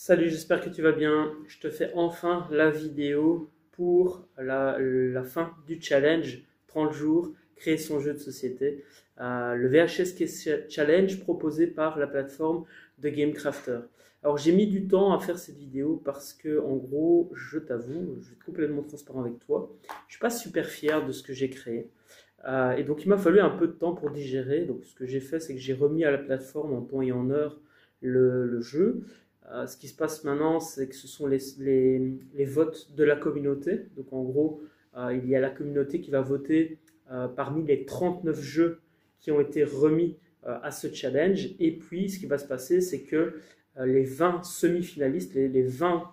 Salut, j'espère que tu vas bien. Je te fais enfin la vidéo pour la fin du challenge 30 jours, créer son jeu de société. Le VHS Challenge proposé par la plateforme de GameCrafter. Alors j'ai mis du temps à faire cette vidéo parce que en gros, je t'avoue, je vais être complètement transparent avec toi, je suis pas super fier de ce que j'ai créé. Et donc il m'a fallu un peu de temps pour digérer. Donc ce que j'ai fait, c'est que j'ai remis à la plateforme en temps et en heure le jeu. Ce qui se passe maintenant, c'est que ce sont les votes de la communauté. Donc en gros, il y a la communauté qui va voter parmi les 39 jeux qui ont été remis à ce challenge. Et puis, ce qui va se passer, c'est que les 20 semi-finalistes, les 20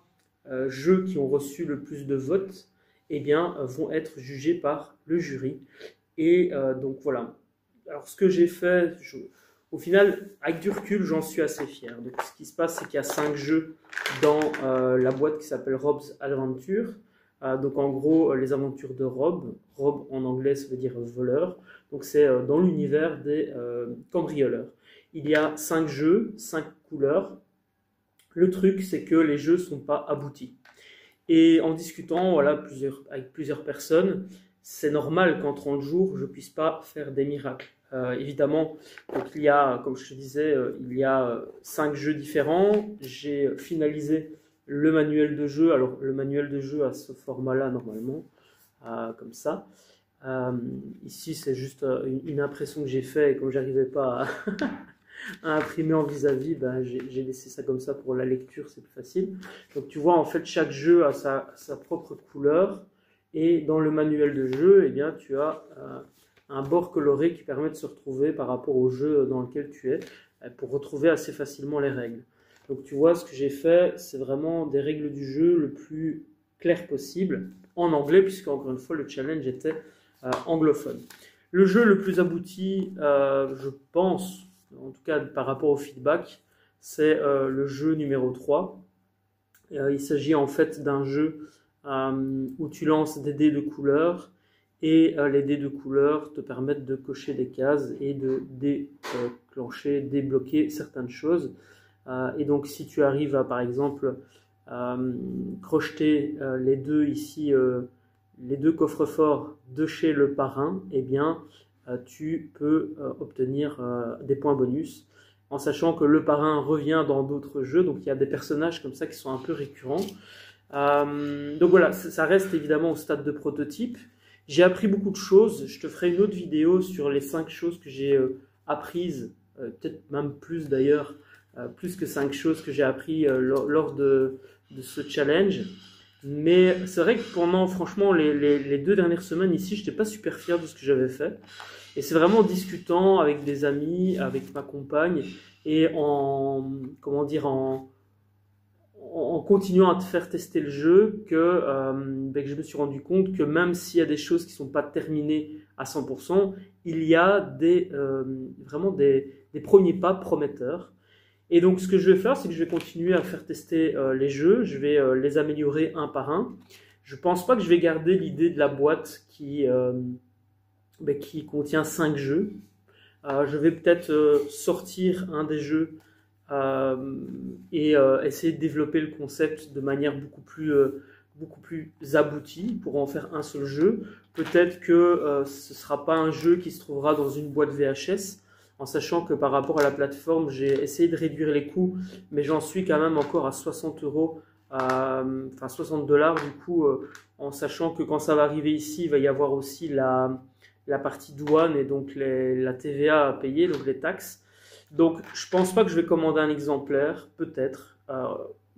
jeux qui ont reçu le plus de votes, eh bien, vont être jugés par le jury. Et donc voilà. Alors ce que j'ai fait, au final, avec du recul, j'en suis assez fier. Donc ce qui se passe, c'est qu'il y a 5 jeux dans la boîte qui s'appelle Rob's Adventure. Donc en gros, les aventures de Rob. Rob en anglais, ça veut dire voleur. Donc c'est dans l'univers des cambrioleurs. Il y a 5 jeux, 5 couleurs. Le truc, c'est que les jeux ne sont pas aboutis. Et en discutant voilà, avec plusieurs personnes, c'est normal qu'en 30 jours, je ne puisse pas faire des miracles. Évidemment, donc il y a, comme je te disais, il y a 5 jeux différents. J'ai finalisé le manuel de jeu. Alors, le manuel de jeu a ce format-là, normalement, comme ça. Ici, c'est juste une impression que j'ai fait et comme je n'arrivais pas à imprimer en vis-à-vis, ben, j'ai laissé ça comme ça pour la lecture, c'est plus facile. Donc tu vois, en fait, chaque jeu a sa propre couleur. Et dans le manuel de jeu, eh bien, tu as un bord coloré qui permet de se retrouver par rapport au jeu dans lequel tu es, pour retrouver assez facilement les règles. Donc tu vois, ce que j'ai fait, c'est vraiment des règles du jeu le plus clair possible, en anglais, puisque encore une fois, le challenge était anglophone. Le jeu le plus abouti, je pense, en tout cas par rapport au feedback, c'est le jeu numéro 3. Il s'agit en fait d'un jeu où tu lances des dés de couleur et les dés de couleur te permettent de cocher des cases et de déclencher, débloquer certaines choses. Et donc si tu arrives à par exemple crocheter les deux ici, les deux coffres-forts de chez le parrain, eh bien tu peux obtenir des points bonus, en sachant que le parrain revient dans d'autres jeux, donc il y a des personnages comme ça qui sont un peu récurrents. Donc voilà, ça reste évidemment au stade de prototype. J'ai appris beaucoup de choses, je te ferai une autre vidéo sur les 5 choses que j'ai apprises, peut-être même plus d'ailleurs, plus que 5 choses que j'ai apprises lors de ce challenge. Mais c'est vrai que pendant, franchement, les 2 dernières semaines ici, je n'étais pas super fier de ce que j'avais fait. Et c'est vraiment en discutant avec des amis, avec ma compagne, et comment dire, en continuant à te faire tester le jeu, que je me suis rendu compte que même s'il y a des choses qui ne sont pas terminées à 100%, il y a vraiment des premiers pas prometteurs. Et donc ce que je vais faire, c'est que je vais continuer à faire tester les jeux, je vais les améliorer un par un. Je ne pense pas que je vais garder l'idée de la boîte qui contient 5 jeux. Je vais peut-être sortir un des jeux et essayer de développer le concept de manière beaucoup plus aboutie pour en faire un seul jeu. Peut-être que ce ne sera pas un jeu qui se trouvera dans une boîte VHS, en sachant que par rapport à la plateforme, j'ai essayé de réduire les coûts, mais j'en suis quand même encore à 60 €, enfin 60 $ du coup, en sachant que quand ça va arriver ici, il va y avoir aussi la partie douane et donc la TVA à payer, donc les taxes. Donc je pense pas que je vais commander un exemplaire, peut-être.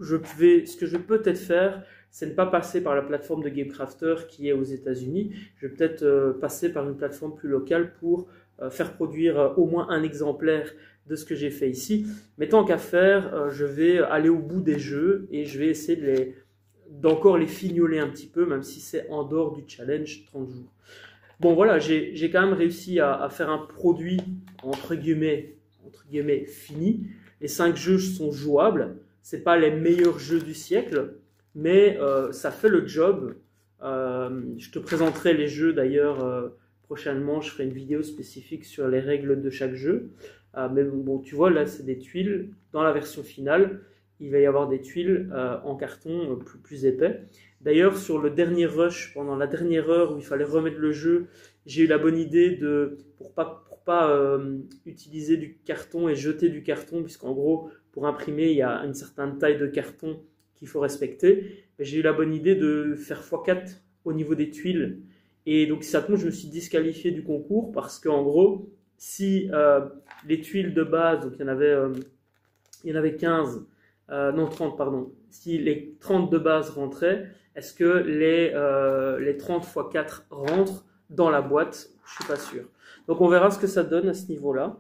Ce que je vais peut-être faire, c'est ne pas passer par la plateforme de GameCrafter qui est aux États-Unis. Je vais peut-être passer par une plateforme plus locale pour faire produire au moins un exemplaire de ce que j'ai fait ici. Mais tant qu'à faire, je vais aller au bout des jeux et je vais essayer d'encore les fignoler un petit peu, même si c'est en dehors du challenge 30 jours. Bon voilà, j'ai quand même réussi à faire un produit entre guillemets fini. Les 5 jeux sont jouables. C'est pas les meilleurs jeux du siècle, mais ça fait le job. Je te présenterai les jeux d'ailleurs prochainement. Je ferai une vidéo spécifique sur les règles de chaque jeu. Mais bon, tu vois, là, c'est des tuiles dans la version finale. il va y avoir des tuiles en carton plus épais. D'ailleurs, sur le dernier rush, pendant la dernière heure où il fallait remettre le jeu, j'ai eu la bonne idée pour pas utiliser du carton et jeter du carton, puisqu'en gros, pour imprimer, il y a une certaine taille de carton qu'il faut respecter. J'ai eu la bonne idée de faire x4 au niveau des tuiles. Et donc, certainement, je me suis disqualifié du concours parce qu'en gros, si les tuiles de base, donc il y en avait 15, non 30, pardon, si les 30 de base rentraient, est-ce que les 30 x 4 rentrent dans la boîte? Je suis pas sûr. Donc on verra ce que ça donne à ce niveau-là.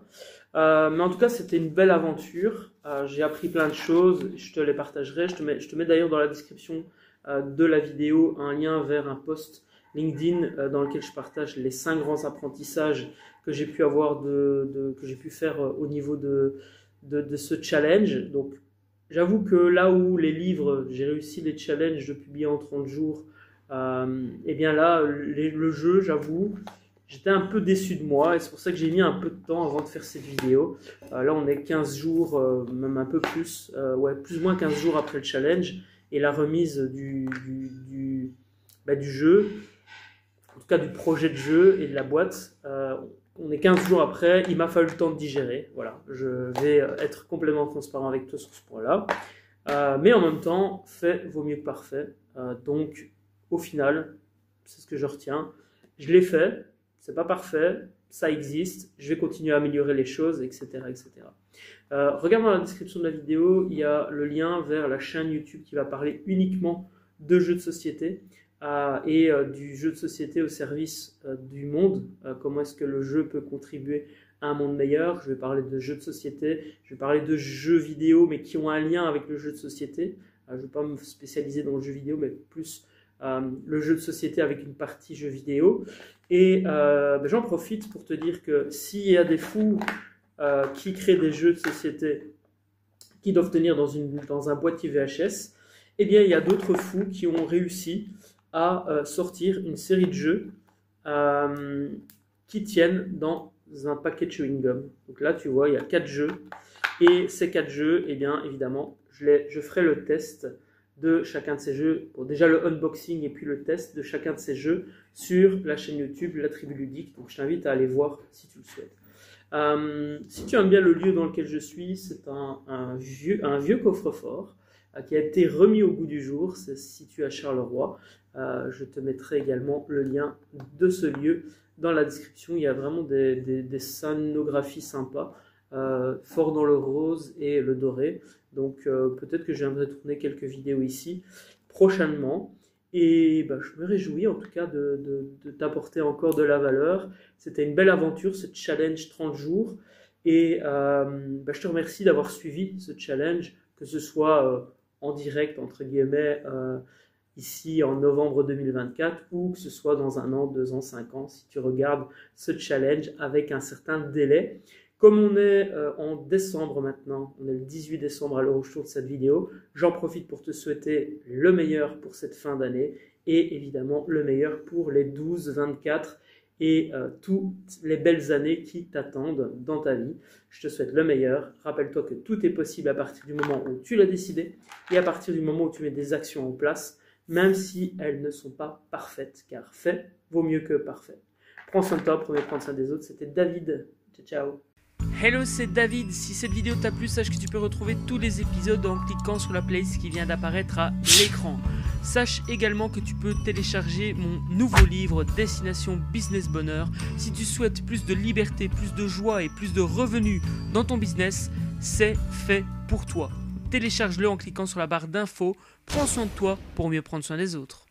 Mais en tout cas, c'était une belle aventure. J'ai appris plein de choses, je te les partagerai. Je te mets d'ailleurs dans la description de la vidéo un lien vers un post LinkedIn dans lequel je partage les 5 grands apprentissages que j'ai pu avoir que j'ai pu faire au niveau de ce challenge. Donc j'avoue que là où les livres, j'ai réussi les challenges de publier en 30 jours, et bien là, le jeu, j'avoue, j'étais un peu déçu de moi et c'est pour ça que j'ai mis un peu de temps avant de faire cette vidéo. Là, on est 15 jours, même un peu plus, ouais, plus ou moins 15 jours après le challenge et la remise du jeu, en tout cas du projet de jeu et de la boîte. On est 15 jours après, il m'a fallu le temps de digérer. Voilà, je vais être complètement transparent avec toi sur ce point-là. Mais en même temps, fait vaut mieux que parfait. Donc, au final, c'est ce que je retiens. Je l'ai fait, c'est pas parfait, ça existe, je vais continuer à améliorer les choses, etc. etc. Regarde dans la description de la vidéo, il y a le lien vers la chaîne YouTube qui va parler uniquement de jeux de société. Et du jeu de société au service du monde, comment est-ce que le jeu peut contribuer à un monde meilleur. Je vais parler de jeux de société, je vais parler de jeux vidéo mais qui ont un lien avec le jeu de société. Je ne vais pas me spécialiser dans le jeu vidéo mais plus le jeu de société avec une partie jeu vidéo. Et j'en profite pour te dire que s'il y a des fous qui créent des jeux de société qui doivent tenir dans un boîtier VHS, eh bien il y a d'autres fous qui ont réussi à sortir une série de jeux qui tiennent dans un paquet de chewing-gum. Donc là, tu vois, il y a 4 jeux. Et ces 4 jeux, eh bien, évidemment, je ferai le test de chacun de ces jeux. Bon, déjà le unboxing et puis le test de chacun de ces jeux sur la chaîne YouTube La Tribu Ludique. Donc je t'invite à aller voir si tu le souhaites. Si tu aimes bien le lieu dans lequel je suis, c'est un vieux coffre-fort qui a été remis au goût du jour. C'est situé à Charleroi. Je te mettrai également le lien de ce lieu dans la description. Il y a vraiment des scénographies sympas, fort dans le rose et le doré. Donc peut-être que je viendrai tourner quelques vidéos ici prochainement. Et je me réjouis en tout cas de t'apporter encore de la valeur. C'était une belle aventure, ce challenge 30 jours. Et je te remercie d'avoir suivi ce challenge, que ce soit en direct, entre guillemets, ici en novembre 2024, ou que ce soit dans 1 an, 2 ans, 5 ans, si tu regardes ce challenge avec un certain délai. Comme on est en décembre maintenant, on est le 18 décembre à l'heure où je tourne cette vidéo, j'en profite pour te souhaiter le meilleur pour cette fin d'année et évidemment le meilleur pour les 12, 24 et toutes les belles années qui t'attendent dans ta vie. Je te souhaite le meilleur. Rappelle-toi que tout est possible à partir du moment où tu l'as décidé et à partir du moment où tu mets des actions en place, même si elles ne sont pas parfaites, car fait vaut mieux que parfait. Prends soin de toi, prends soin des autres. C'était David. Ciao, ciao. Hello, c'est David. Si cette vidéo t'a plu, sache que tu peux retrouver tous les épisodes en cliquant sur la playlist qui vient d'apparaître à l'écran. Sache également que tu peux télécharger mon nouveau livre Destination Business Bonheur. Si tu souhaites plus de liberté, plus de joie et plus de revenus dans ton business, c'est fait pour toi. Télécharge-le en cliquant sur la barre d'infos. Prends soin de toi pour mieux prendre soin des autres.